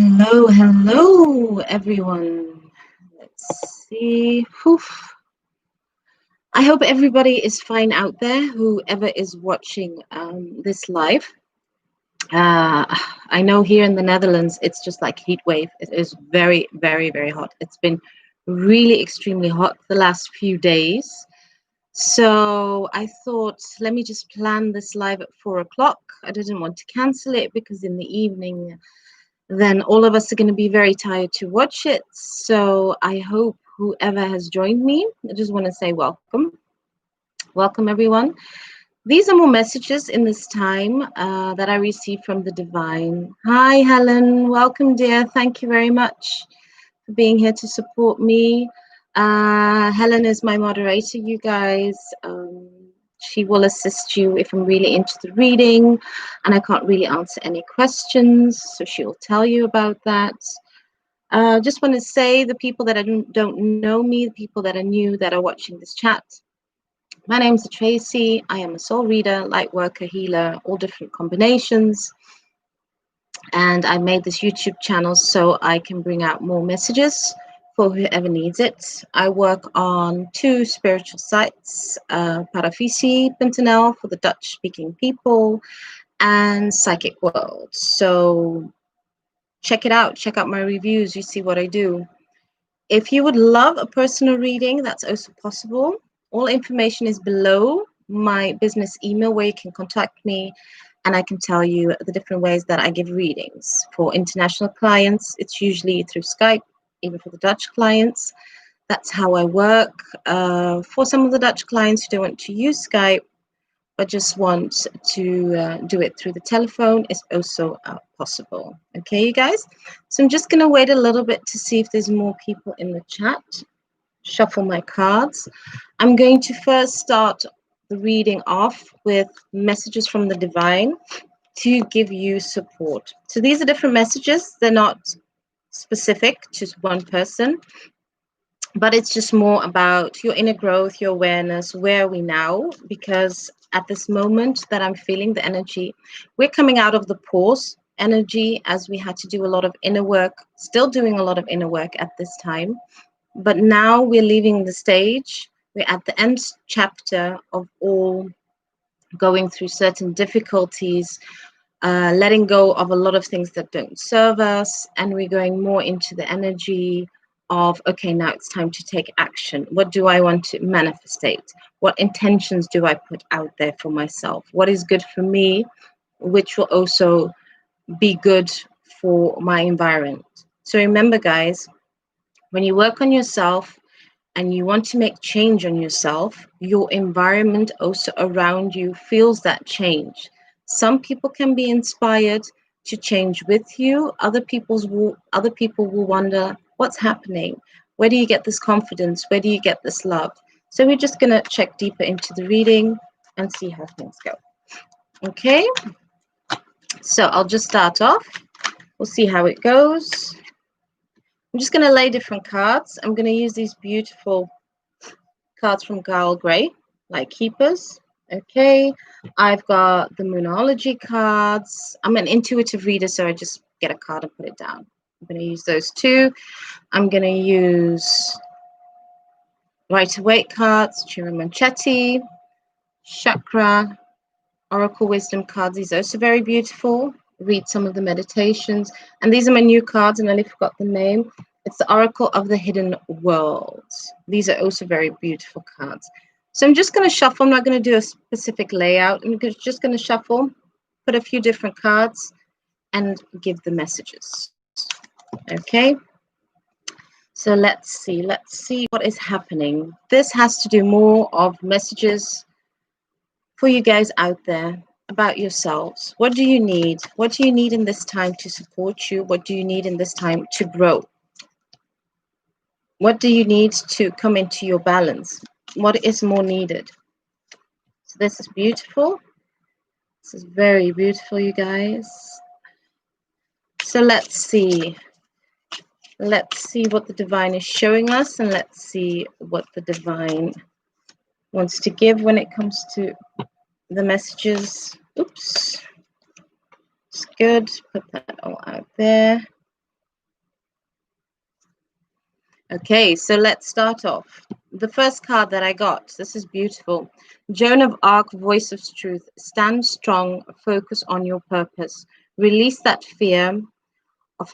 Hello, hello, everyone. Let's see. Oof. I hope everybody is fine out there, whoever is watching this live. Uh, I know here in the Netherlands, it's just like heat wave. It is very, very, very hot. It's been really extremely hot the last few days. So I thought, let me just plan this live at 4 o'clock. I didn't want to cancel it because in the evening, then all of us are going to be very tired to watch it. So I hope whoever has joined me, I just want to say welcome. Welcome, everyone. These are more messages in this time that I received from the divine. Hi, Helen. Welcome, dear. Thank you very much for being here to support me. Helen is my moderator, you guys. She will assist you if I'm really into the reading and I can't really answer any questions. So she will tell you about that. Just want to say the people that don't know me, the people that are new that are watching this chat. My name is Tracy. I am a soul reader, light worker, healer, all different combinations. And I made this YouTube channel so I can bring out more messages for whoever needs it. I work on 2 spiritual sites, Parafisi.nl for the Dutch-speaking people, and Psychic World. So check it out. Check out my reviews. You see what I do. If you would love a personal reading, that's also possible. All information is below my business email where you can contact me and I can tell you the different ways that I give readings. For international clients, it's usually through Skype, even for the Dutch clients. That's how I work. For some of the Dutch clients who don't want to use Skype, but just want to do it through the telephone, is also possible. Okay, you guys? So I'm just going to wait a little bit to see if there's more people in the chat. Shuffle my cards. I'm going to first start the reading off with messages from the divine to give you support. So these are different messages. They're not specific to one person, but it's just more about your inner growth, your awareness, where are we now? Because at this moment that I'm feeling the energy, we're coming out of the pause energy as we had to do a lot of inner work, still doing a lot of inner work at this time. But now we're leaving the stage. We're at the end chapter of all going through certain difficulties, letting go of a lot of things that don't serve us. And we're going more into the energy of, okay, now it's time to take action. What do I want to manifestate? What intentions do I put out there for myself? What is good for me, which will also be good for my environment? So remember, guys, when you work on yourself and you want to make change on yourself, your environment also around you feels that change. Some people can be inspired to change with you. Other people will wonder, what's happening? Where do you get this confidence? Where do you get this love? So we're just going to check deeper into the reading and see how things go. Okay, so I'll just start off. We'll see how it goes. I'm just going to lay different cards. I'm going to use these beautiful cards from Kyle Gray, like keepers. Okay, I've got the Moonology cards. I'm an intuitive reader, so I just get a card and put it down. I'm going to use those 2. I'm going to use Rider-Waite cards, Chiramanchetti, Chakra, Oracle Wisdom cards. These are also very beautiful. Read some of the meditations. And these are my new cards, and I nearly forgot the name. It's the Oracle of the Hidden Worlds. These are also very beautiful cards. So I'm just going to shuffle. I'm not going to do a specific layout. I'm just going to shuffle, put a few different cards, and give the messages. Okay. So let's see what is happening. This has to do more of messages for you guys out there about yourselves. What do you need? What do you need in this time to support you? What do you need in this time to grow? What do you need to come into your balance? What is more needed? So this is beautiful. This is very beautiful, you guys. So let's see. Let's see what the divine is showing us, and let's see what the divine wants to give when it comes to the messages. Oops. It's good. Put that all out there. Okay, so let's start off. The first card that I got, this is beautiful. Joan of Arc, voice of truth. Stand strong, focus on your purpose. Release that fear of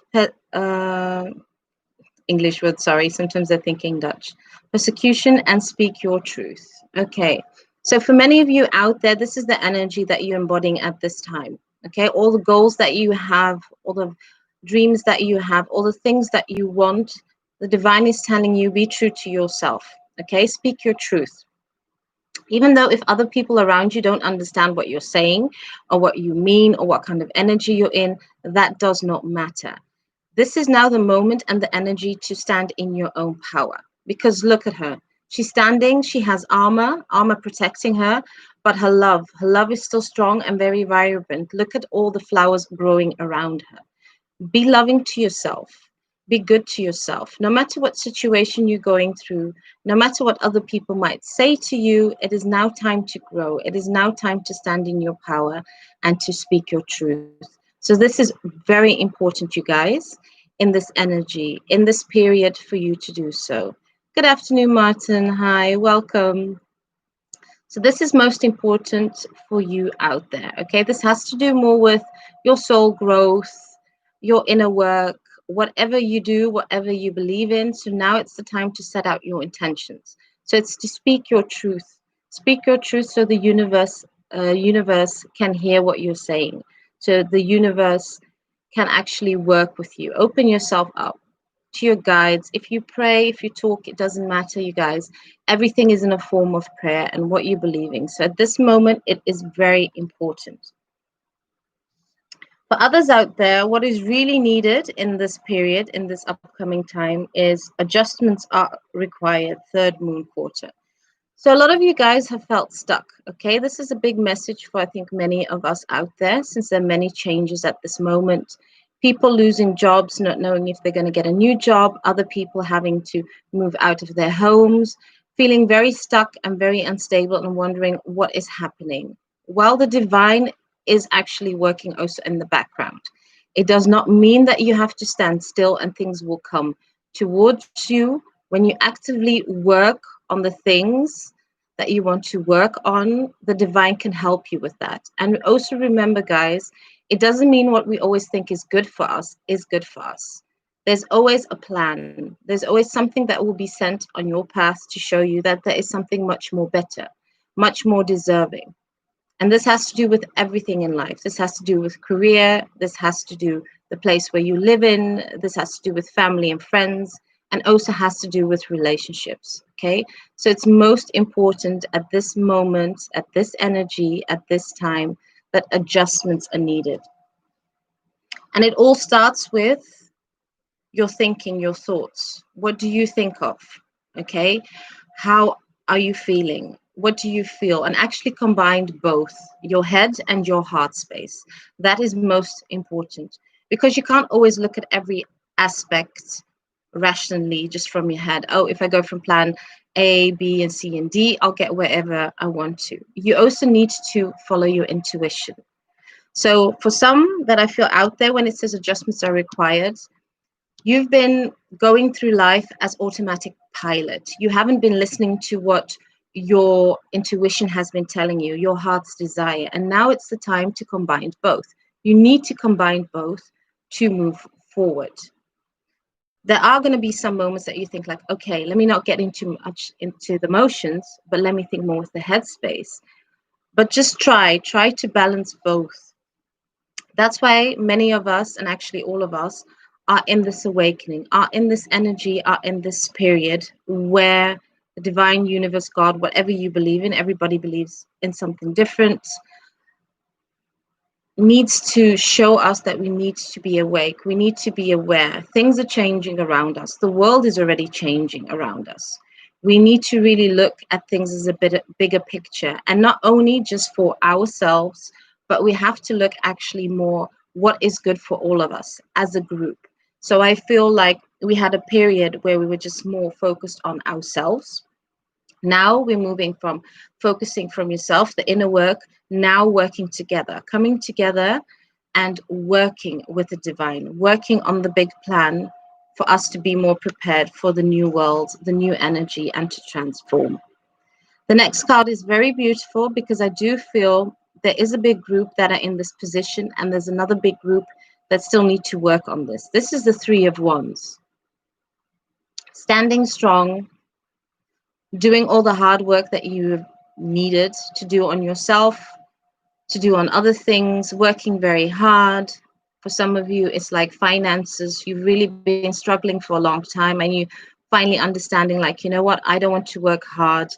English word, sorry, sometimes they're thinking Dutch. Persecution and speak your truth. Okay, so for many of you out there, this is the energy that you're embodying at this time. Okay, all the goals that you have, all the dreams that you have, all the things that you want, the divine is telling you be true to yourself. Okay, speak your truth. Even though if other people around you don't understand what you're saying or what you mean or what kind of energy you're in, that does not matter. This is now the moment and the energy to stand in your own power. Because look at her. She's standing, she has armor protecting her, but her love is still strong and very vibrant. Look at all the flowers growing around her. Be loving to yourself. Be good to yourself. No matter what situation you're going through, no matter what other people might say to you, it is now time to grow. It is now time to stand in your power and to speak your truth. So this is very important, you guys, in this energy, in this period for you to do so. Good afternoon, Martin. Hi, welcome. So this is most important for you out there, okay? This has to do more with your soul growth, your inner work, whatever you do, whatever you believe in. So now it's the time to set out your intentions. So it's to speak your truth. Speak your truth so the universe can hear what you're saying. So the universe can actually work with you. Open yourself up to your guides. If you pray, if you talk, it doesn't matter, you guys. Everything is in a form of prayer and what you're believing. So at this moment, it is very important. For others out there, what is really needed in this period, in this upcoming time, is adjustments are required, third moon quarter. So a lot of you guys have felt stuck, okay? This is a big message for, I think, many of us out there, since there are many changes at this moment. People losing jobs, not knowing if they're going to get a new job, other people having to move out of their homes, feeling very stuck and very unstable and wondering what is happening. Well, the divine is actually working also in the background. It does not mean that you have to stand still and things will come towards you. When you actively work on the things that you want to work on, the divine can help you with that. And also remember, guys, it doesn't mean what we always think is good for us is good for us. There's always a plan. There's always something that will be sent on your path to show you that there is something much more better, much more deserving. And this has to do with everything in life. This has to do with career. This has to do the place where you live in. This has to do with family and friends, and also has to do with relationships. Okay. So it's most important at this moment, at this energy, at this time, that adjustments are needed. And it all starts with your thinking, your thoughts. What do you think of? Okay. How are you feeling? What do you feel? And actually combined both your head and your heart space. That is most important, because you can't always look at every aspect rationally just from your head. Oh, if I go from plan A, B, and C, and D, I'll get wherever I want to. You also need to follow your intuition. So for some that I feel out there, when it says adjustments are required, you've been going through life as automatic pilot. You haven't been listening to what your intuition has been telling you, your heart's desire. And now it's the time to combine both. You need to combine both to move forward. There are going to be some moments that you think like, okay, let me not get into much into the motions, but let me think more with the headspace. But just try to balance both. That's why many of us, and actually all of us, are in this awakening, are in this energy, are in this period where the divine universe, God, whatever you believe in, everybody believes in something different, needs to show us that we need to be awake. We need to be aware. Things are changing around us. The world is already changing around us. We need to really look at things as a bit bigger picture, and not only just for ourselves, but we have to look actually more what is good for all of us as a group. So I feel like we had a period where we were just more focused on ourselves. Now we're moving from focusing from yourself, the inner work, now working together, coming together and working with the divine, working on the big plan for us to be more prepared for the new world, the new energy, and to transform. The next card is very beautiful because I do feel there is a big group that are in this position, and there's another big group that still need to work on this. This is the Three of Wands. Standing strong, doing all the hard work that you needed to do on yourself, to do on other things, working very hard. For some of you, it's like finances. You've really been struggling for a long time, and you finally understanding, like, you know what, I don't want to work hard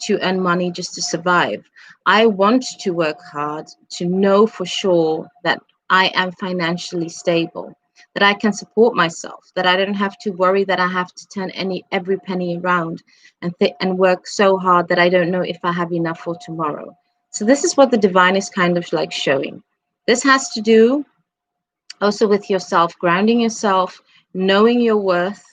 to earn money just to survive. I want to work hard to know for sure that I am financially stable, that I can support myself, that I don't have to worry that I have to turn every penny around and work so hard that I don't know if I have enough for tomorrow. So this is what the divine is kind of like showing. This has to do also with yourself, grounding yourself, knowing your worth,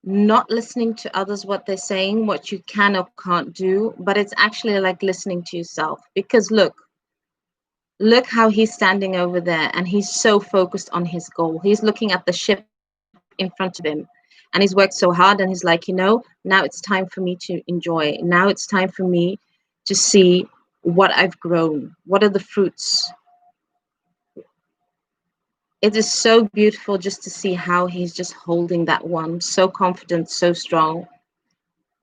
not listening to others, what they're saying, what you can or can't do, but it's actually like listening to yourself. Because look how he's standing over there, and he's so focused on his goal. He's looking at the ship in front of him, and he's worked so hard, and he's like, you know, now it's time for me to enjoy. Now it's time for me to see what I've grown. What are the fruits? It is so beautiful just to see how he's just holding that one, so confident, so strong,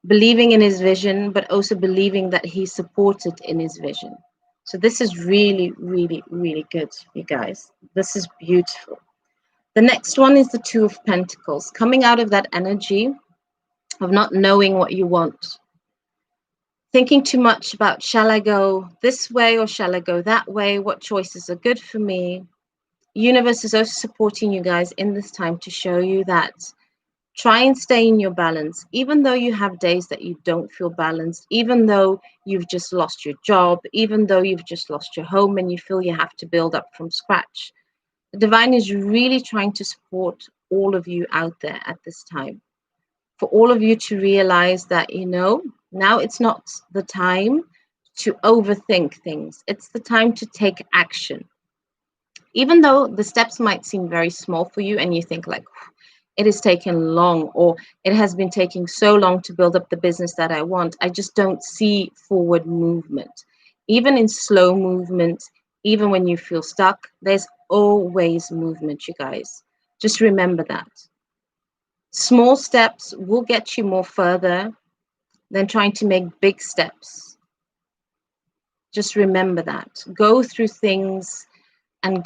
believing in his vision, but also believing that he's supported in his vision. So this is really, really, really good, you guys. This is beautiful. The next one is the Two of Pentacles, coming out of that energy of not knowing what you want. Thinking too much about, shall I go this way or shall I go that way? What choices are good for me? Universe is also supporting you guys in this time to show you that try and stay in your balance, even though you have days that you don't feel balanced, even though you've just lost your job, even though you've just lost your home and you feel you have to build up from scratch. The divine is really trying to support all of you out there at this time. For all of you to realize that, you know, now it's not the time to overthink things. It's the time to take action. Even though the steps might seem very small for you and you think like, it has taken long, or it has been taking so long to build up the business that I want, I just don't see forward movement. Even in slow movement, even when you feel stuck, there's always movement, you guys. Just remember that. Small steps will get you more further than trying to make big steps. Just remember that. Go through things. And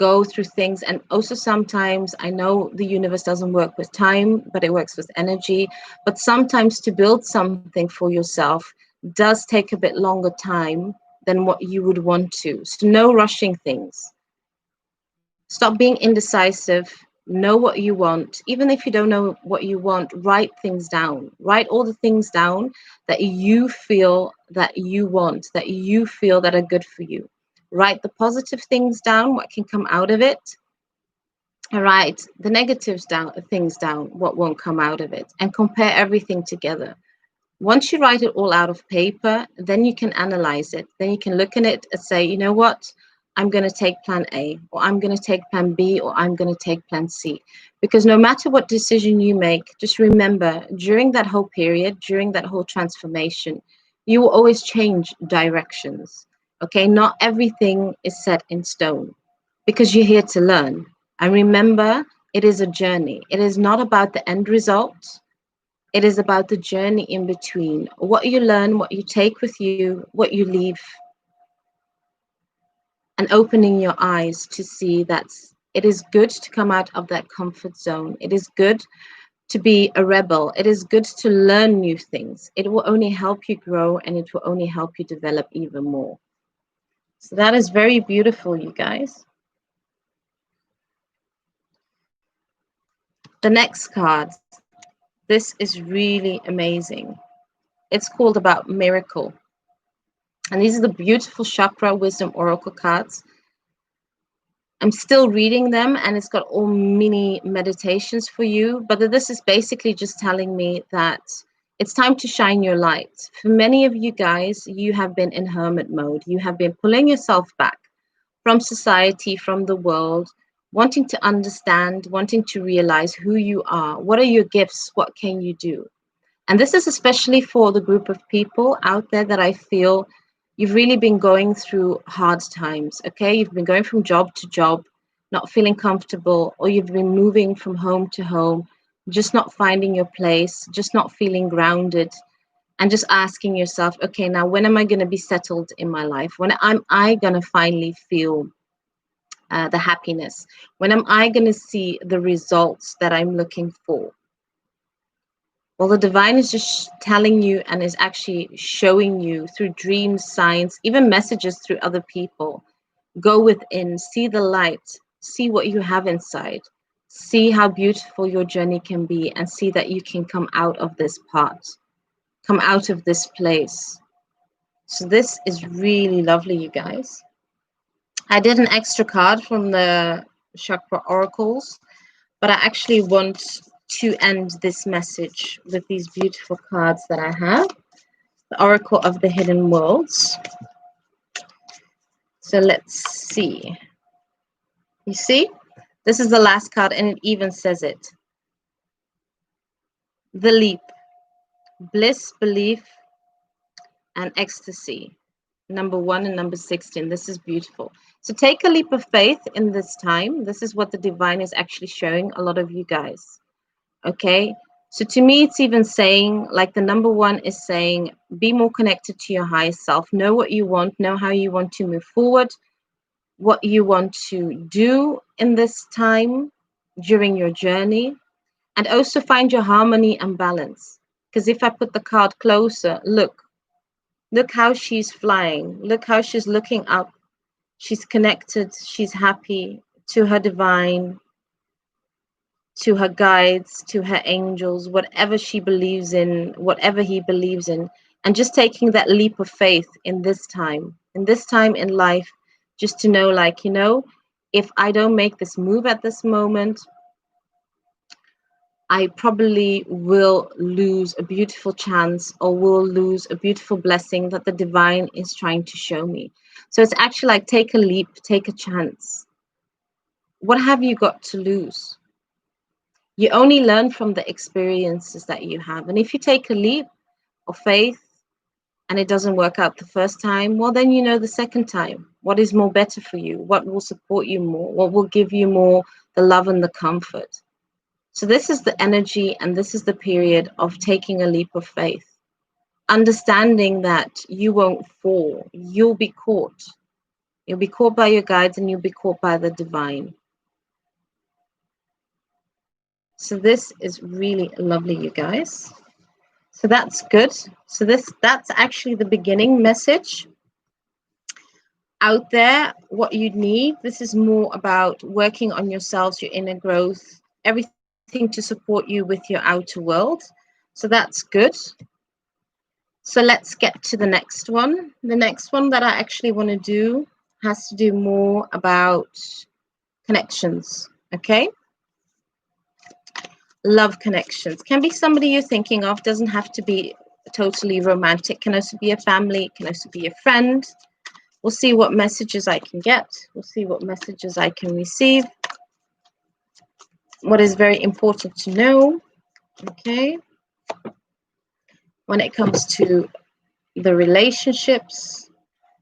also sometimes, I know the universe doesn't work with time, but it works with energy. But sometimes to build something for yourself does take a bit longer time than what you would want to. So no rushing things. Stop being indecisive. Know what you want. Even if you don't know what you want, write things down. Write all the things down that you feel that you want, that you feel that are good for you. Write the positive things down, what can come out of it. Write the negatives down, things down, what won't come out of it, and compare everything together. Once you write it all out of paper, then you can analyze it. Then you can look at it and say, you know what? I'm going to take plan A, or I'm going to take plan B, or I'm going to take plan C. Because no matter what decision you make, just remember, during that whole period, during that whole transformation, you will always change directions. Okay, not everything is set in stone because you're here to learn. And remember, it is a journey. It is not about the end result. It is about the journey in between. What you learn, what you take with you, what you leave, and opening your eyes to see that it is good to come out of that comfort zone. It is good to be a rebel. It is good to learn new things. It will only help you grow, and it will only help you develop even more. So that is very beautiful, you guys. The next card. This is really amazing. It's called About Miracle. And these are the beautiful Chakra Wisdom Oracle cards. I'm still reading them, and it's got all mini meditations for you. But this is basically just telling me that it's time to shine your light. For many of you guys, you have been in hermit mode. You have been pulling yourself back from society, from the world, wanting to understand, wanting to realize who you are. What are your gifts? What can you do? And this is especially for the group of people out there that I feel you've really been going through hard times, okay? You've been going from job to job, not feeling comfortable, or you've been moving from home to home, just not finding your place, just not feeling grounded, and just asking yourself, okay, now when am I going to be settled in my life? When am I going to finally feel the happiness? When am I going to see the results that I'm looking for? Well, the divine is just telling you and is actually showing you through dreams, signs, even messages through other people. Go within, see the light, see what you have inside, see how beautiful your journey can be, and see that you can come out of this part, come out of this place. So this is really lovely, you guys. I did an extra card from the chakra oracles, but I actually want to end this message with these beautiful cards that I have. The Oracle of the Hidden Worlds. So let's see. You see? This is the last card, and it even says it. The leap. Bliss, belief, and ecstasy. Number 1 and number 16. This is beautiful. So take a leap of faith in this time. This is what the divine is actually showing a lot of you guys. Okay, so to me, it's even saying, like the number 1 is saying, be more connected to your higher self. Know what you want, know how you want to move forward, what you want to do in this time during your journey, and also find your harmony and balance. Because if I put the card closer, look how she's flying. Look how she's looking up. She's connected. She's happy to her divine, to her guides, to her angels, whatever she believes in, whatever he believes in, and just taking that leap of faith in this time in life, just to know, like, you know, if I don't make this move at this moment, I probably will lose a beautiful chance or will lose a beautiful blessing that the divine is trying to show me. So it's actually like, take a leap, take a chance. What have you got to lose? You only learn from the experiences that you have. And if you take a leap of faith and it doesn't work out the first time, well, then you know the second time what is more better for you, what will support you more, what will give you more the love and the comfort. So this is the energy, and this is the period of taking a leap of faith, understanding that you won't fall. You'll be caught. You'll be caught by your guides, and you'll be caught by the divine. So this is really lovely, you guys. So that's good. So that's actually the beginning message. Out there, what you need, this is more about working on yourselves, your inner growth, everything to support you with your outer world. So that's good. So let's get to the next one. The next one that I actually want to do has to do more about connections, okay? Love connections. Can be somebody you're thinking of, doesn't have to be totally romantic, can also be a family, can also be a friend. We'll see what messages I can get. We'll see what messages I can receive. What is very important to know, okay, when it comes to the relationships.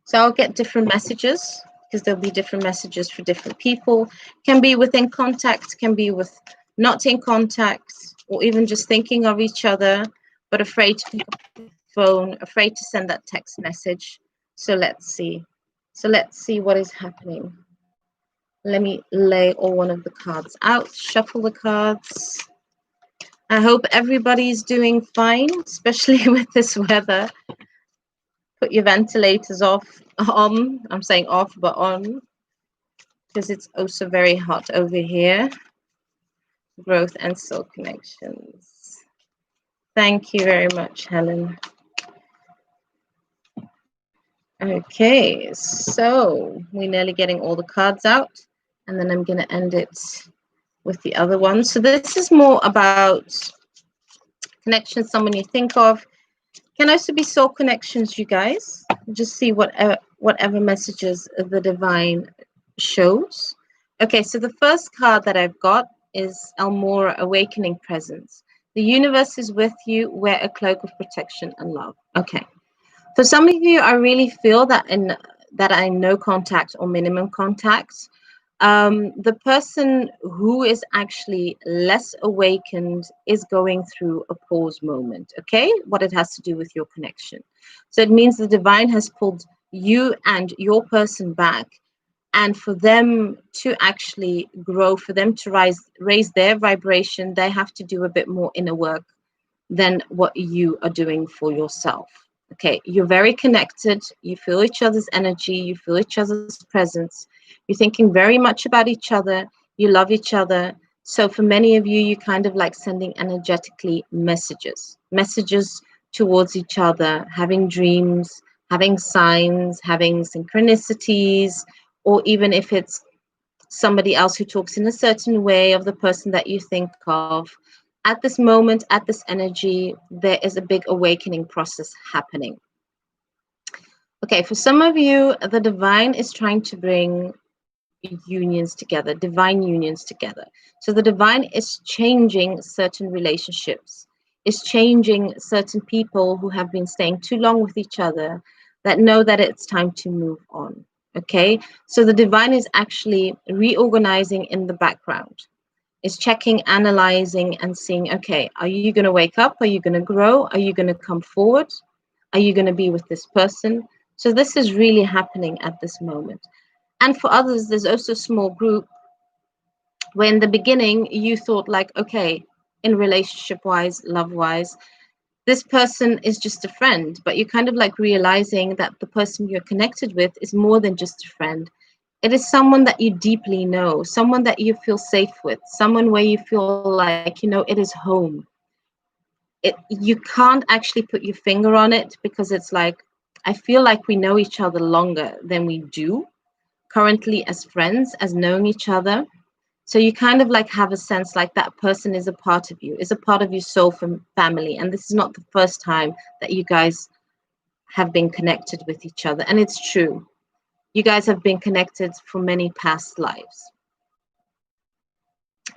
So I'll get different messages because there'll be different messages for different people. Can be within contact, can be with not in contact, or even just thinking of each other, but afraid to pick up the phone, afraid to send that text message. So let's see. So let's see what is happening. Let me lay all one of the cards out, shuffle the cards. I hope everybody's doing fine, especially with this weather. Put your ventilators off, on. I'm saying off, but on, because it's also very hot over here. Growth and soul connections. Thank you very much, Helen. Okay, so we're nearly getting all the cards out, and then I'm going to end it with the other one. So this is more about connections, someone you think of. Can also be soul connections, you guys. Just see whatever messages the divine shows. Okay, so the first card that I've got is Elmora, Awakening Presence. The universe is with you. Wear a cloak of protection and love. Okay. For some of you, I really feel that in no contact or minimum contact, the person who is actually less awakened is going through a pause moment. Okay, what it has to do with your connection. So it means the divine has pulled you and your person back, and for them to actually grow, for them to raise their vibration, they have to do a bit more inner work than what you are doing for yourself. Okay, you're very connected, you feel each other's energy, you feel each other's presence, you're thinking very much about each other, you love each other. So for many of you, you kind of like sending energetically messages towards each other, having dreams, having signs, having synchronicities, or even if it's somebody else who talks in a certain way of the person that you think of. At this moment, at this energy, there is a big awakening process happening. Okay, for some of you, the divine is trying to bring unions together, divine unions together. So the divine is changing certain relationships, is changing certain people who have been staying too long with each other that know that it's time to move on. Okay, so the divine is actually reorganizing in the background, is checking, analyzing, and seeing, okay, are you going to wake up? Are you going to grow? Are you going to come forward? Are you going to be with this person? So this is really happening at this moment. And for others, there's also a small group where in the beginning you thought like, okay, in relationship wise, love wise, this person is just a friend, but you're kind of like realizing that the person you're connected with is more than just a friend. It is someone that you deeply know, someone that you feel safe with, someone where you feel like, it is home. You can't actually put your finger on it because it's like, I feel like we know each other longer than we do currently as friends, as knowing each other. So you kind of like have a sense like that person is a part of you, is a part of your soul family. And this is not the first time that you guys have been connected with each other. And it's true. You guys have been connected for many past lives.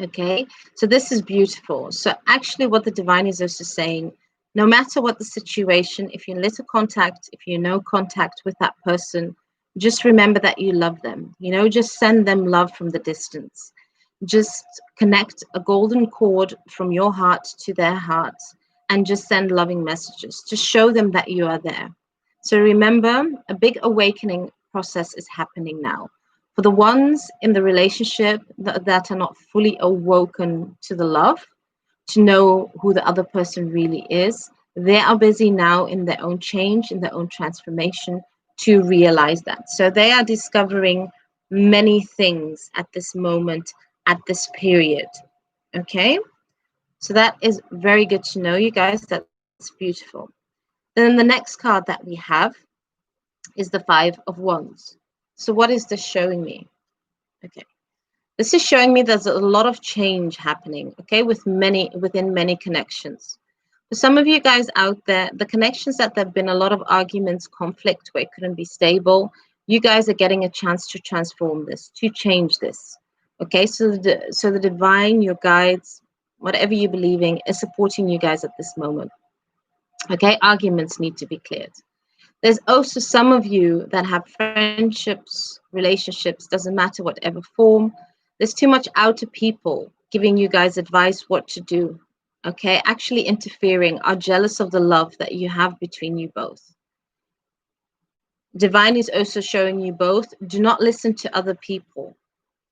Okay, so this is beautiful. So actually what the divine is also saying, no matter what the situation, if you're in little contact, if you're no contact with that person, just remember that you love them. Just send them love from the distance. Just connect a golden cord from your heart to their heart and just send loving messages to show them that you are there. So remember, a big awakening process is happening now. For the ones in the relationship that are not fully awoken to the love, to know who the other person really is, they are busy now in their own change, in their own transformation to realize that. So they are discovering many things at this moment, at this period. Okay? So that is very good to know, you guys. That's beautiful. Then the next card that we have is the Five of Wands. So what is this showing me? Okay. This is showing me there's a lot of change happening, okay, within many connections. For some of you guys out there, the connections that there have been a lot of arguments, conflict, where it couldn't be stable, you guys are getting a chance to transform this, to change this. Okay, so the divine, your guides, whatever you believe in, is supporting you guys at this moment. Okay, arguments need to be cleared. There's also some of you that have friendships, relationships, doesn't matter whatever form. There's too much outer people giving you guys advice what to do. Okay, actually interfering, are jealous of the love that you have between you both. Divine is also showing you both, do not listen to other people.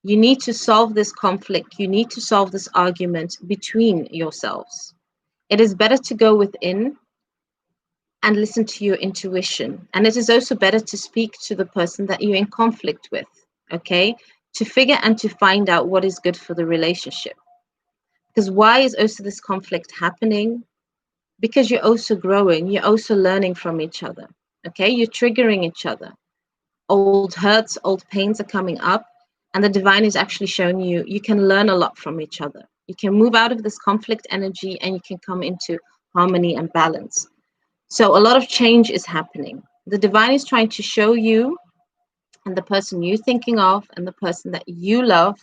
You need to solve this conflict. You need to solve this argument between yourselves. It is better to go within and listen to your intuition. And it is also better to speak to the person that you're in conflict with, okay? To figure and to find out what is good for the relationship. Because why is also this conflict happening? Because you're also growing, you're also learning from each other, okay? You're triggering each other. Old hurts, old pains are coming up, and the divine is actually showing you, you can learn a lot from each other. You can move out of this conflict energy and you can come into harmony and balance. So a lot of change is happening. The divine is trying to show you and the person you're thinking of and the person that you love,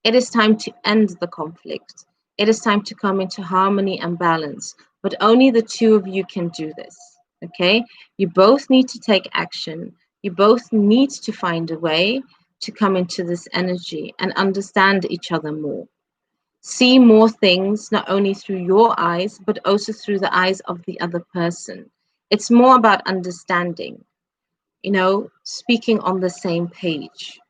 it is time to end the conflict. It is time to come into harmony and balance. But only the two of you can do this. Okay? You both need to take action. You both need to find a way to come into this energy and understand each other more. See more things, not only through your eyes, but also through the eyes of the other person. It's more about understanding, speaking on the same page.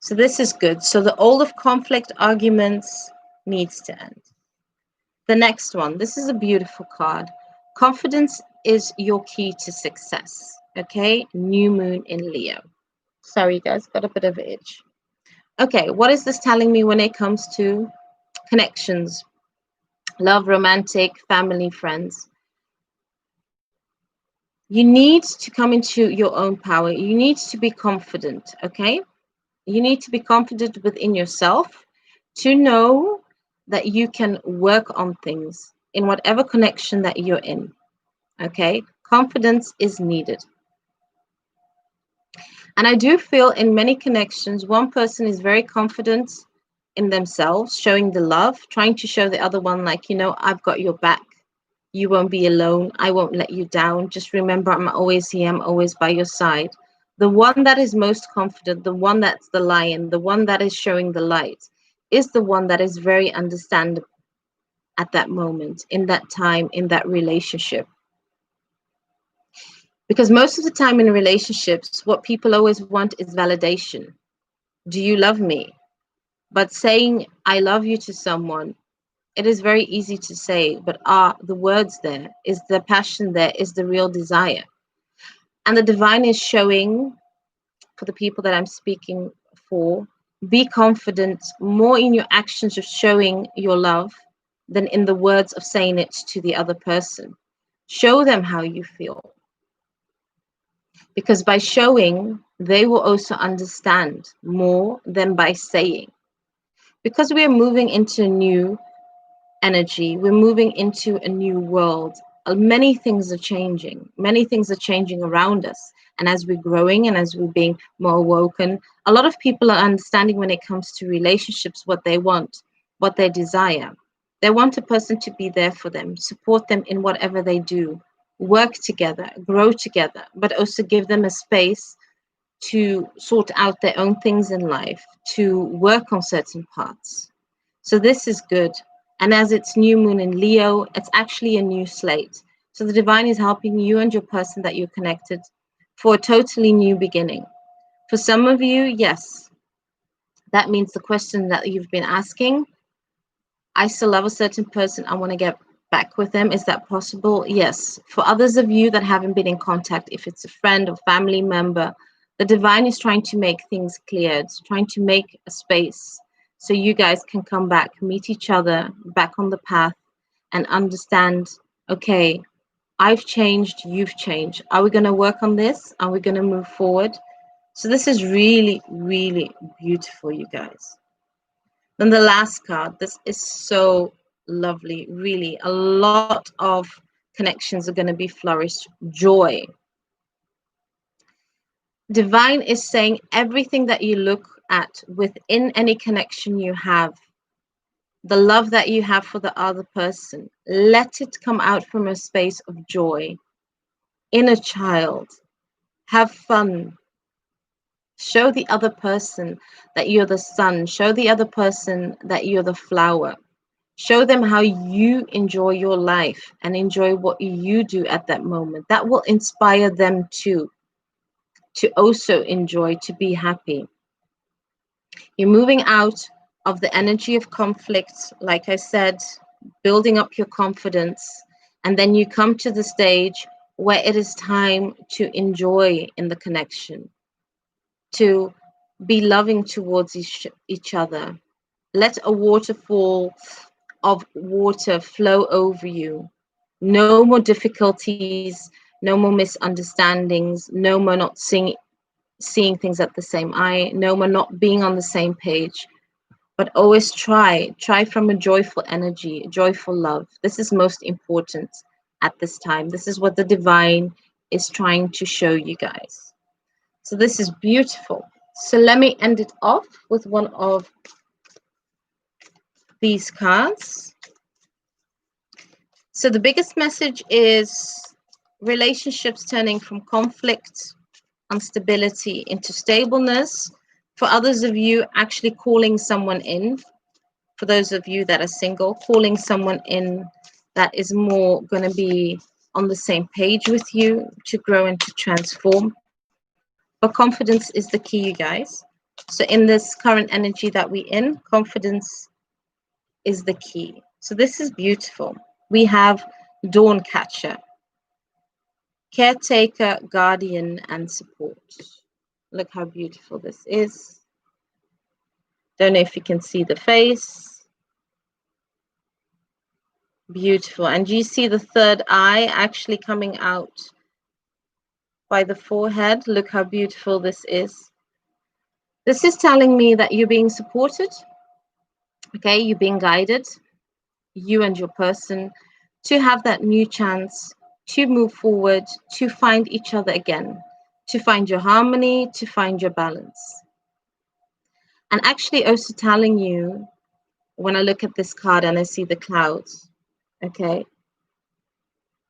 So this is good. So the all of conflict arguments needs to end. The next one, this is a beautiful card. Confidence is your key to success. Okay, new moon in Leo. Sorry, guys, got a bit of an itch. Okay, what is this telling me when it comes to connections, love, romantic, family, friends? You need to come into your own power. You need to be confident, okay? You need to be confident within yourself to know that you can work on things in whatever connection that you're in, okay? Confidence is needed. And I do feel in many connections, one person is very confident in themselves, showing the love, trying to show the other one, like, I've got your back. You won't be alone. I won't let you down. Just remember, I'm always here. I'm always by your side. The one that is most confident, the one that's the lion, the one that is showing the light, is the one that is very understandable at that moment, in that time, in that relationship. Because most of the time in relationships, what people always want is validation. Do you love me? But saying I love you to someone, it is very easy to say, but are the words there? Is the passion there? Is the real desire? And the divine is showing, for the people that I'm speaking for, be confident more in your actions of showing your love than in the words of saying it to the other person. Show them how you feel. Because by showing, they will also understand more than by saying. Because we are moving into a new energy, we're moving into a new world. Many things are changing. Many things are changing around us. And as we're growing and as we're being more awoken, a lot of people are understanding when it comes to relationships what they want, what they desire. They want a person to be there for them, support them in whatever they do, work together, grow together, but also give them a space to sort out their own things in life, to work on certain parts. So this is good. And as it's new moon in Leo, it's actually a new slate. So the divine is helping you and your person that you're connected for a totally new beginning. For some of you, yes, that means the question that you've been asking, I still love a certain person, I want to get back with them. Is that possible? Yes. For others of you that haven't been in contact, if it's a friend or family member, the divine is trying to make things clear. It's trying to make a space so you guys can come back, meet each other, back on the path, and understand, okay, I've changed, you've changed. Are we going to work on this? Are we going to move forward? So this is really, really beautiful, you guys. Then the last card, this is so lovely, really. A lot of connections are going to be flourished. Joy. Divine is saying everything that you look at within any connection you have, the love that you have for the other person, let it come out from a space of joy. Inner child. Have fun. Show the other person that you're the sun. Show the other person that you're the flower. Show them how you enjoy your life and enjoy what you do at that moment. That will inspire them too, to also enjoy, to be happy. You're moving out of the energy of conflict, like I said, building up your confidence, and then you come to the stage where it is time to enjoy in the connection, to be loving towards each other. Let a waterfall of water flow over you. No more difficulties, no more misunderstandings, no more not seeing things at the same eye, no more not being on the same page. But always try from a joyful energy, joyful love. This is most important at this time. This is what the divine is trying to show you guys. So this is beautiful. So let me end it off with one of these cards. So the biggest message is relationships turning from conflict, instability into stableness. For others of you, actually calling someone in. For those of you that are single, calling someone in that is more going to be on the same page with you to grow and to transform. But confidence is the key, you guys. So in this current energy that we're in, confidence is the key. So this is beautiful. We have Dawn Catcher, caretaker, guardian, and support. Look how beautiful this is. Don't know if you can see the face. Beautiful. And you see the third eye actually coming out by the forehead. Look how beautiful this is. This is telling me that you're being supported. Okay, you're being guided, you and your person, to have that new chance to move forward, to find each other again, to find your harmony, to find your balance. And actually also telling you, when I look at this card and I see the clouds, okay,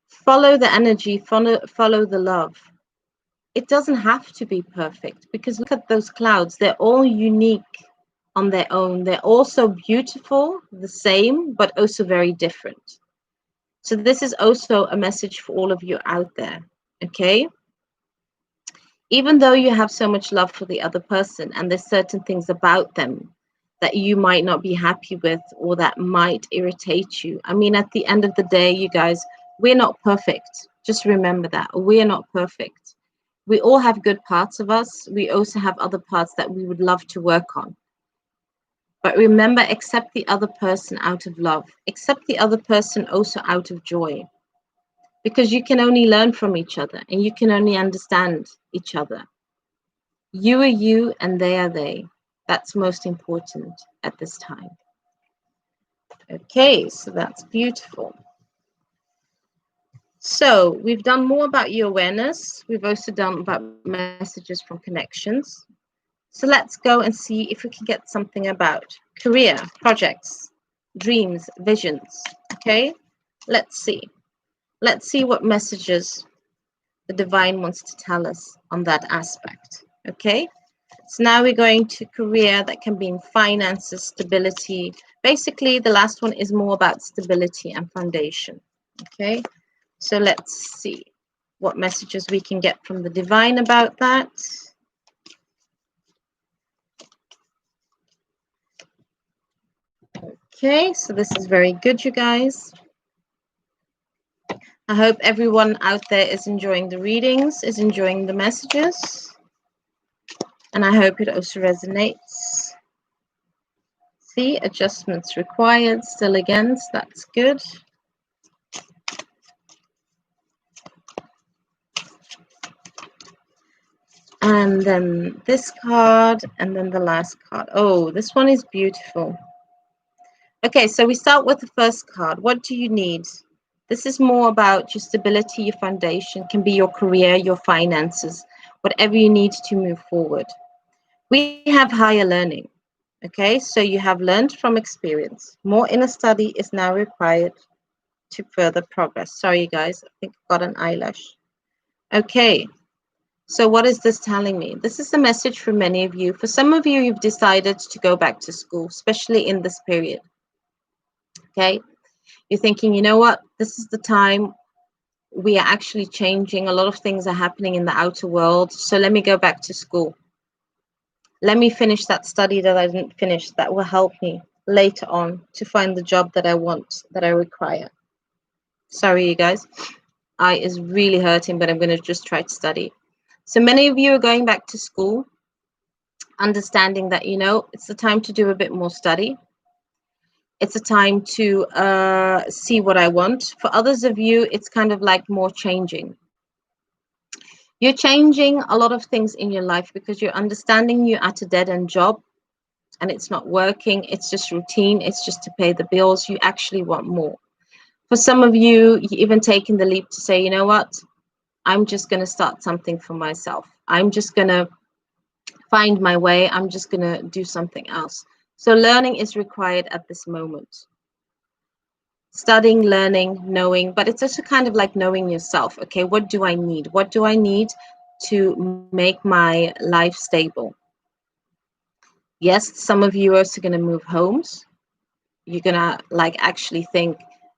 follow the energy, follow the love. It doesn't have to be perfect, because look at those clouds. They're all unique on their own. They're also beautiful, the same, but also very different. So this is also a message for all of you out there, okay? Even though you have so much love for the other person and there's certain things about them that you might not be happy with or that might irritate you. I mean, at the end of the day, you guys, we're not perfect. Just remember that. We're not perfect. We all have good parts of us. We also have other parts that we would love to work on. But remember, accept the other person out of love. Accept the other person also out of joy. Because you can only learn from each other and you can only understand each other. You are you and they are they. That's most important at this time. Okay, so that's beautiful. So we've done more about your awareness. We've also done about messages from connections. So let's go and see if we can get something about career, projects, dreams, visions. Okay, let's see. Let's see what messages the divine wants to tell us on that aspect. Okay, so now we're going to career. That can be in finances, stability. Basically, the last one is more about stability and foundation. Okay, so let's see what messages we can get from the divine about that. Okay, so this is very good, you guys. I hope everyone out there is enjoying the readings, is enjoying the messages. And I hope it also resonates. See, adjustments required still against, that's good. And then this card, and then the last card. Oh, this one is beautiful. Okay, so we start with the first card. What do you need? This is more about your stability, your foundation, can be your career, your finances, whatever you need to move forward. We have higher learning. Okay, so you have learned from experience. More inner study is now required to further progress. Sorry, guys, I think I got an eyelash. Okay, so what is this telling me? This is a message for many of you. For some of you, you've decided to go back to school, especially in this period. Okay, you're thinking, you know what, this is the time we are actually changing. A lot of things are happening in the outer world. So let me go back to school. Let me finish that study that I didn't finish. That will help me later on to find the job that I want, that I require. Sorry, you guys. Eye is really hurting, but I'm going to just try to study. So many of you are going back to school, understanding that, you know, it's the time to do a bit more study. It's a time to see what I want. For others of you, it's kind of like more changing. You're changing a lot of things in your life because you're understanding you're at a dead-end job and it's not working. It's just routine. It's just to pay the bills. You actually want more. For some of you, you're even taking the leap to say, you know what? I'm just going to start something for myself. I'm just going to find my way. I'm just going to do something else. So learning is required at this moment. Studying, learning, knowing, but it's also kind of like knowing yourself. Okay, what do I need? What do I need to make my life stable? Yes, some of you are also going to move homes. You're going to like actually think,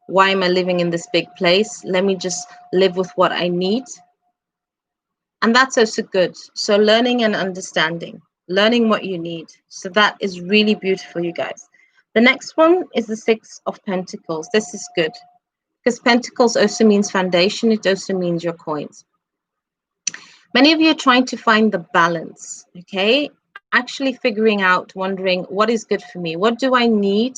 why am I living in this big place? Let me just live with what I need. And that's also good. So learning and understanding, learning what you need. So that is really beautiful, you guys. The next one is the Six of Pentacles. This is good because Pentacles also means foundation. It also means your coins. Many of you are trying to find the balance, okay? Actually figuring out, wondering, what is good for me? What do I need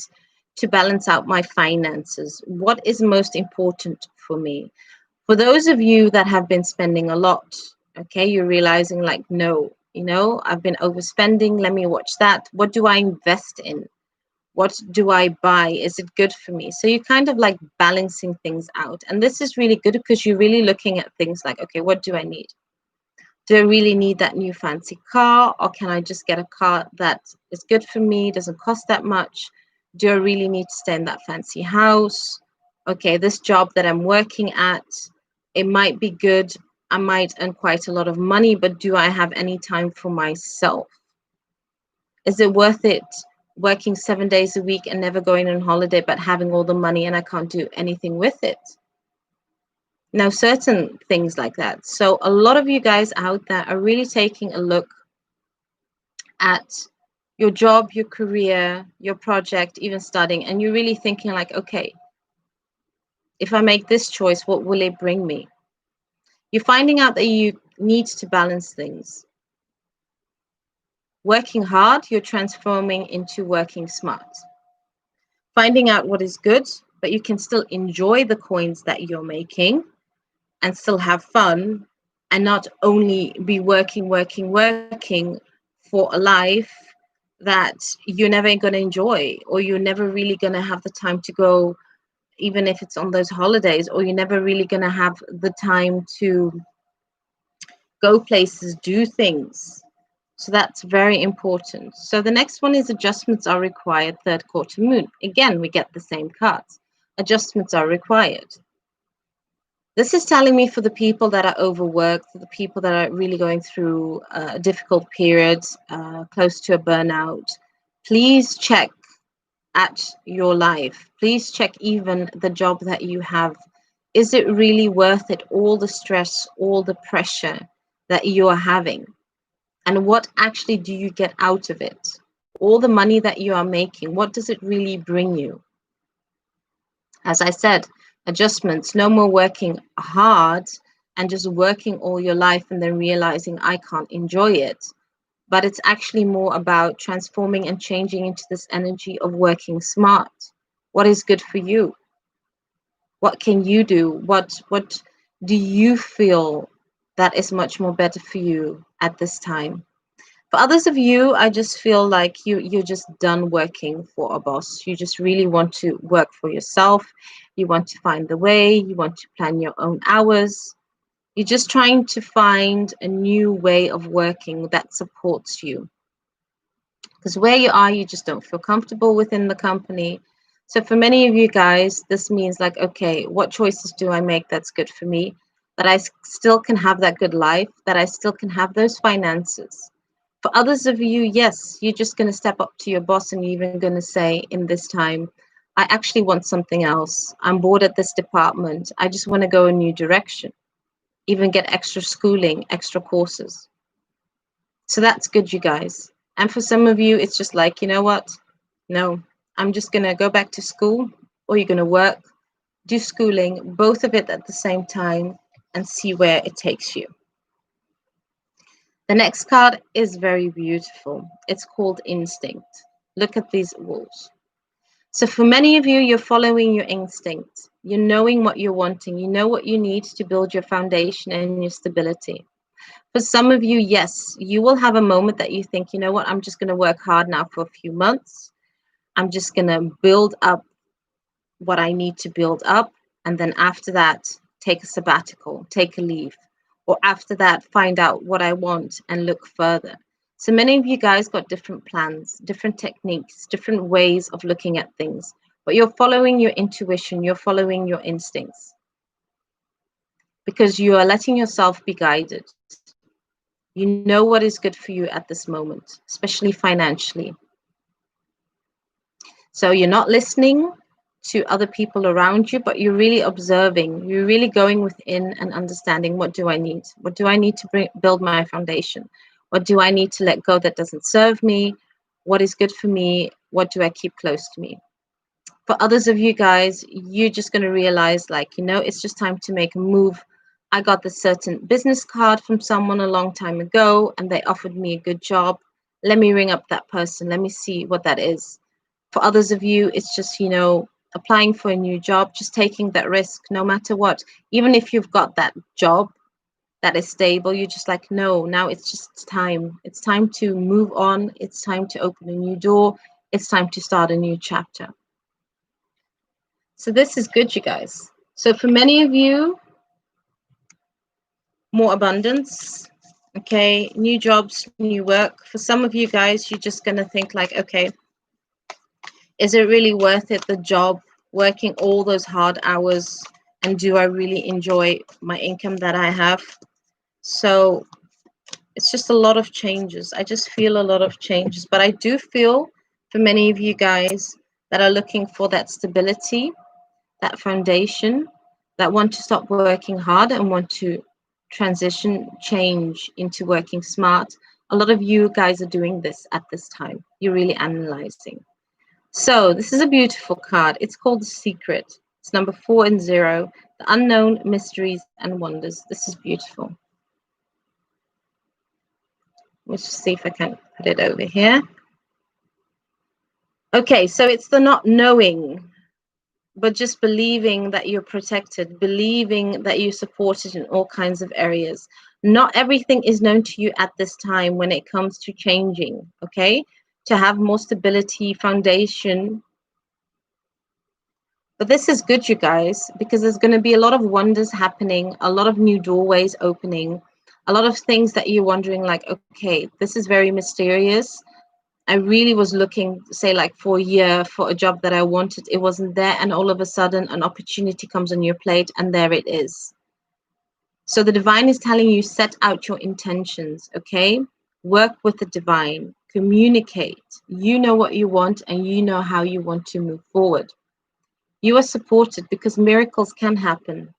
to balance out my finances? What is most important for me? For those of you that have been spending a lot, okay, you're realizing like, no, I've been overspending. Let me watch that. What do I invest in? What do I buy? Is it good for me? So you're kind of like balancing things out. And this is really good because you're really looking at things like, okay, what do I need? Do I really need that new fancy car? Or can I just get a car that is good for me, doesn't cost that much? Do I really need to stay in that fancy house? Okay, this job that I'm working at, it might be good. I might earn quite a lot of money, but do I have any time for myself? Is it worth it working 7 days a week and never going on holiday, but having all the money and I can't do anything with it? Now, certain things like that. So a lot of you guys out there are really taking a look at your job, your career, your project, even studying, and you're really thinking like, okay, if I make this choice, what will it bring me? You're finding out that you need to balance things. Working hard, you're transforming into working smart. Finding out what is good, but you can still enjoy the coins that you're making and still have fun and not only be working for a life that you're never going to enjoy, or you're never really going to have the time to go, even if it's on those holidays, or you're never really going to have the time to go places, do things. So that's very important. So the next one is adjustments are required, third quarter moon. Again, we get the same cards. Adjustments are required. This is telling me for the people that are overworked, for the people that are really going through a difficult period, close to a burnout, please check at your life. Please check even the job that you have. Is it really worth it? All the stress, all the pressure that you are having? And what actually do you get out of it? All the money that you are making, what does it really bring you? As I said, adjustments, no more working hard and just working all your life and then realizing I can't enjoy it. But it's actually more about transforming and changing into this energy of working smart. What is good for you? What can you do? What do you feel that is much more better for you at this time? For others of you, I just feel like you're just done working for a boss. You just really want to work for yourself. You want to find the way. You want to plan your own hours. You're just trying to find a new way of working that supports you. Because where you are, you just don't feel comfortable within the company. So for many of you guys, this means like, okay, what choices do I make that's good for me? That I still can have that good life, that I still can have those finances. For others of you, yes, you're just going to step up to your boss and you're even going to say in this time, I actually want something else. I'm bored at this department. I just want to go a new direction, even get extra schooling, extra courses. So that's good, you guys. And for some of you, it's just like, you know what? No, I'm just going to go back to school, or you're going to work, do schooling, both of it at the same time, and see where it takes you. The next card is very beautiful. It's called Instinct. Look at these wolves. So for many of you, you're following your instinct. You're knowing what you're wanting. You know what you need to build your foundation and your stability. For some of you, yes, you will have a moment that you think, you know what, I'm just going to work hard now for a few months. I'm just going to build up what I need to build up. And then after that, take a sabbatical, take a leave. or after that find out what I want and look further. So many of you guys got different plans, different techniques, different ways of looking at things, but you're following your intuition, you're following your instincts because you are letting yourself be guided. You know what is good for you at this moment, especially financially. So you're not listening to other people around you, but you're really observing. You're really going within and understanding, what do I need? What do I need to build my foundation? What do I need to let go that doesn't serve me? What is good for me? What do I keep close to me? For others of you guys, you're just going to realize, like, you know, it's just time to make a move. I got this certain business card from someone a long time ago, and they offered me a good job. Let me ring up that person. Let me see what that is. For others of you, it's just, you know, applying for a new job, just taking that risk no matter what. Even if you've got that job that is stable, you're just like, no, now it's just time. It's time to move on. It's time to open a new door. It's time to start a new chapter. So this is good, you guys. So for many of you, more abundance, okay, new jobs, new work. For some of you guys, you're just going to think like, okay, is it really worth it, the job, working all those hard hours, and do I really enjoy my income that I have? So it's just a lot of changes. I just feel a lot of changes, but I do feel for many of you guys that are looking for that stability, that foundation, that want to stop working hard and want to transition, change into working smart. A lot of you guys are doing this at this time. You're really analyzing. So this is a beautiful card. It's called The Secret. It's number 4 and 0, The Unknown, Mysteries and Wonders. This is beautiful. Let's just see if I can put it over here. Okay, so it's the not knowing, but just believing that you're protected, believing that you're supported in all kinds of areas. Not everything is known to you at this time when it comes to changing, okay? To have more stability, foundation. But this is good, you guys, because there's going to be a lot of wonders happening, a lot of new doorways opening, a lot of things that you're wondering like, okay, this is very mysterious. I really was looking, say, like for a year for a job that I wanted. It wasn't there. And all of a sudden, an opportunity comes on your plate and there it is. So the divine is telling you, set out your intentions, okay? Work with the divine, communicate. You know what you want and you know how you want to move forward. You are supported because miracles can happen,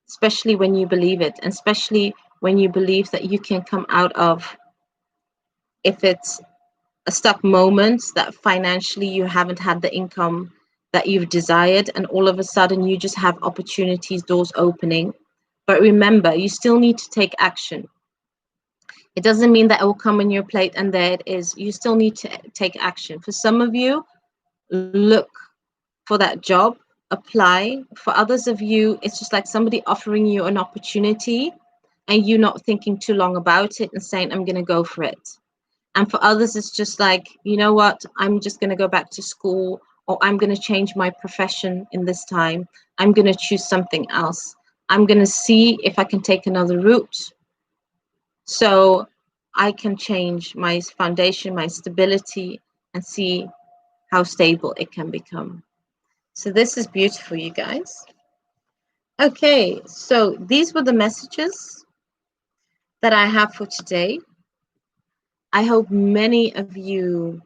especially when you believe it, and especially when you believe that you can come out of, if it's a stuck moment that financially you haven't had the income that you've desired, and all of a sudden you just have opportunities, doors opening. But remember, you still need to take action. It doesn't mean that it will come on your plate and there it is. You still need to take action. For some of you, look for that job, apply. For others of you, it's just like somebody offering you an opportunity and you not thinking too long about it and saying, I'm going to go for it. And for others, it's just like, you know what, I'm just going to go back to school, or I'm going to change my profession in this time. I'm going to choose something else. I'm going to see if I can take another route so I can change my foundation, my stability, and see how stable it can become. So this is beautiful, you guys. Okay, so these were the messages that I have for today. I hope many of you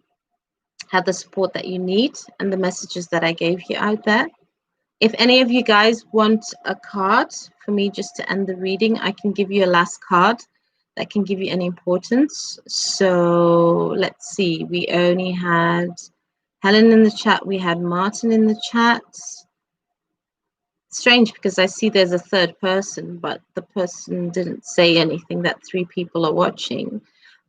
had the support that you need and the messages that I gave you out there. If any of you guys want a card for me just to end the reading, I can give you a last card that can give you any importance. So let's see, we only had Helen in the chat, we had Martin in the chat. Strange because I see there's a third person, but the person didn't say anything that 3 people are watching.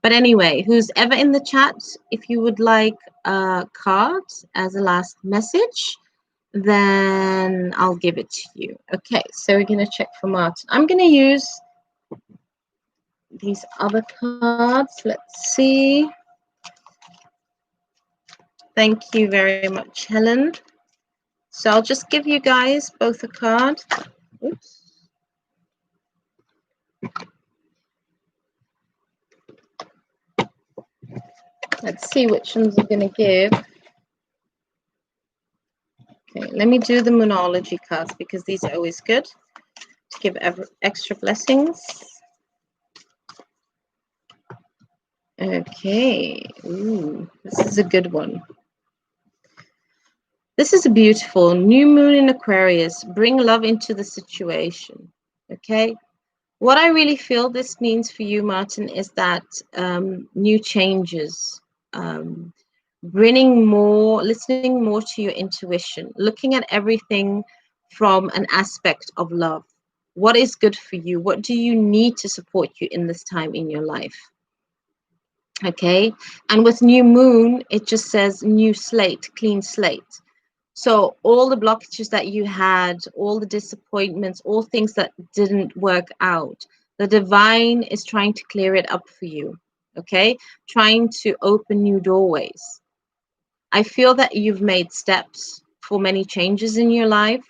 But anyway, who's ever in the chat, if you would like a card as a last message, then I'll give it to you. Okay, so we're going to check for Martin. I'm going to use these other cards. Let's see. Thank you very much, Helen. So I'll just give you guys both a card. Oops. Let's see which ones I'm going to give. Okay, let me do the Moonology cards because these are always good to give extra blessings. Okay, ooh, this is a good one. This is a beautiful new moon in Aquarius. Bring love into the situation. Okay, what I really feel this means for you, Martin, is that new changes, bringing more, listening more to your intuition, looking at everything from an aspect of love. What is good for you? What do you need to support you in this time in your life? Okay, and with new moon, it just says new slate, clean slate. So all the blockages that you had, all the disappointments, all things that didn't work out, the divine is trying to clear it up for you. Okay, trying to open new doorways. I feel that you've made steps for many changes in your life,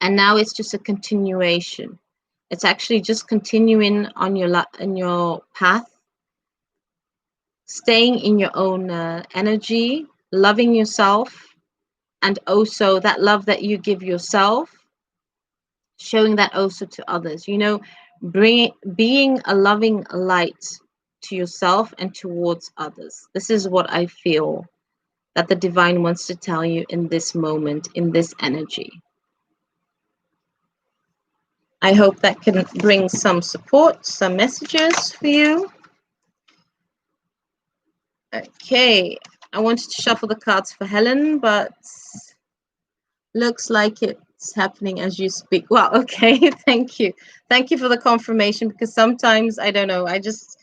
and now it's just a continuation. It's actually just continuing on your path, staying in your own energy, loving yourself, and also that love that you give yourself, showing that also to others. You know, being a loving light to yourself and towards others. This is what I feel that the divine wants to tell you in this moment, in this energy. I hope that can bring some support, some messages for you. Okay, I wanted to shuffle the cards for Helen, but looks like it's happening as you speak. Well, okay, thank you. Thank you for the confirmation, because sometimes, I don't know, I just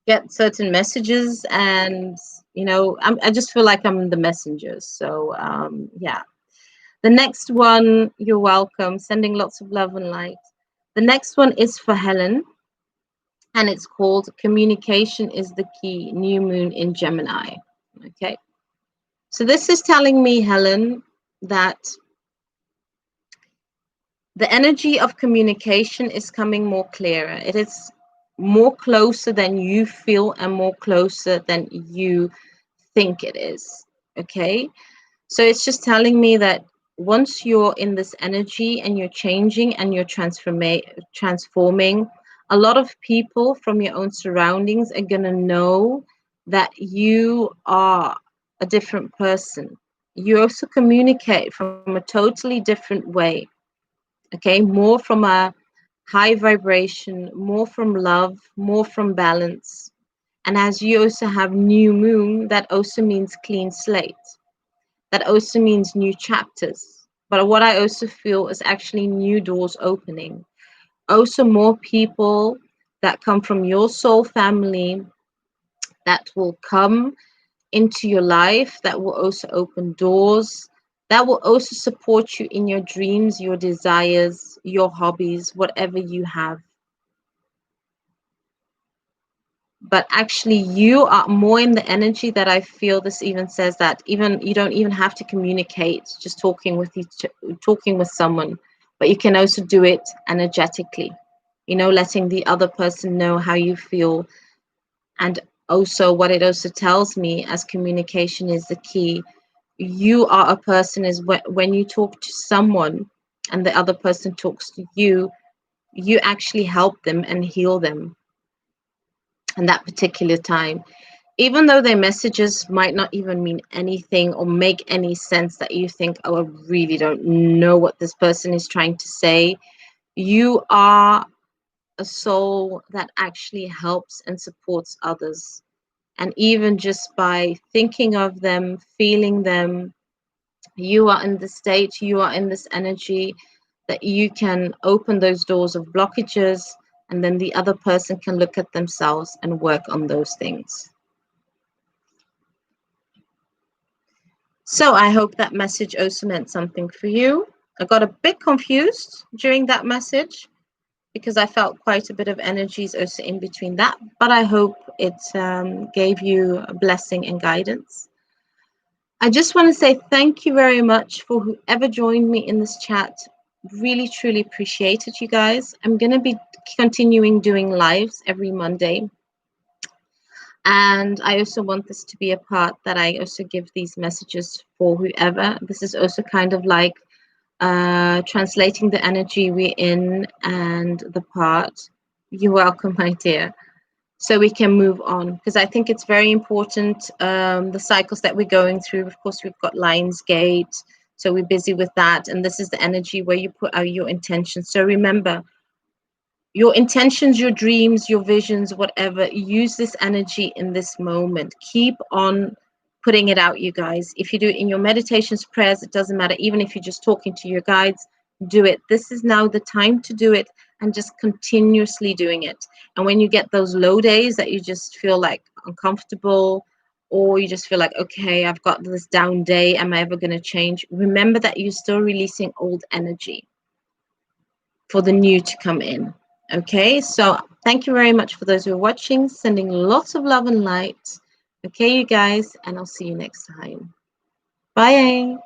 get certain messages and, you know, I just feel like I'm the messenger. So, yeah. The next one, you're welcome. Sending lots of love and light. The next one is for Helen, and it's called Communication is the Key, New Moon in Gemini. Okay. So this is telling me, Helen, that the energy of communication is coming more clearer. It is more closer than you feel and more closer than you think it is. Okay. So it's just telling me that once you're in this energy and you're changing and you're transforming, a lot of people from your own surroundings are going to know that you are a different person. You also communicate from a totally different way. Okay, more from a high vibration, more from love, more from balance. And as you also have new moon, that also means clean slate. That also means new chapters. But what I also feel is actually new doors opening. Also more people that come from your soul family that will come into your life, that will also open doors, that will also support you in your dreams, your desires, your hobbies, whatever you have. But actually you are more in the energy that I feel. This even says that even you don't even have to communicate, just talking with someone, but you can also do it energetically, you know, letting the other person know how you feel. And also what it also tells me, as communication is the key, you are a person is when you talk to someone and the other person talks to you, you actually help them and heal them in that particular time, even though their messages might not even mean anything or make any sense, that you think, oh, I really don't know what this person is trying to say. You are a soul that actually helps and supports others. And even just by thinking of them, feeling them, you are in the state, you are in this energy that you can open those doors of blockages, and then the other person can look at themselves and work on those things. So I hope that message also meant something for you. I got a bit confused during that message because I felt quite a bit of energies also in between that, but I hope it gave you a blessing and guidance. I just want to say thank you very much for whoever joined me in this chat. Really, truly appreciate it, you guys. I'm going to be continuing doing lives every Monday. And I also want this to be a part that I also give these messages for whoever. This is also kind of like translating the energy we're in and the part. You're welcome, my dear. So we can move on, because I think it's very important, the cycles that we're going through. Of course, we've got Lionsgate, so we're busy with that. And this is the energy where you put out your intentions. So remember, your intentions, your dreams, your visions, whatever, use this energy in this moment. Keep on putting it out, you guys. If you do it in your meditations, prayers, it doesn't matter. Even if you're just talking to your guides, do it. This is now the time to do it, and just continuously doing it. And when you get those low days that you just feel like uncomfortable, or you just feel like, okay, I've got this down day, am I ever going to change? Remember that you're still releasing old energy for the new to come in. Okay, so thank you very much for those who are watching, sending lots of love and light. Okay, you guys, and I'll see you next time. Bye.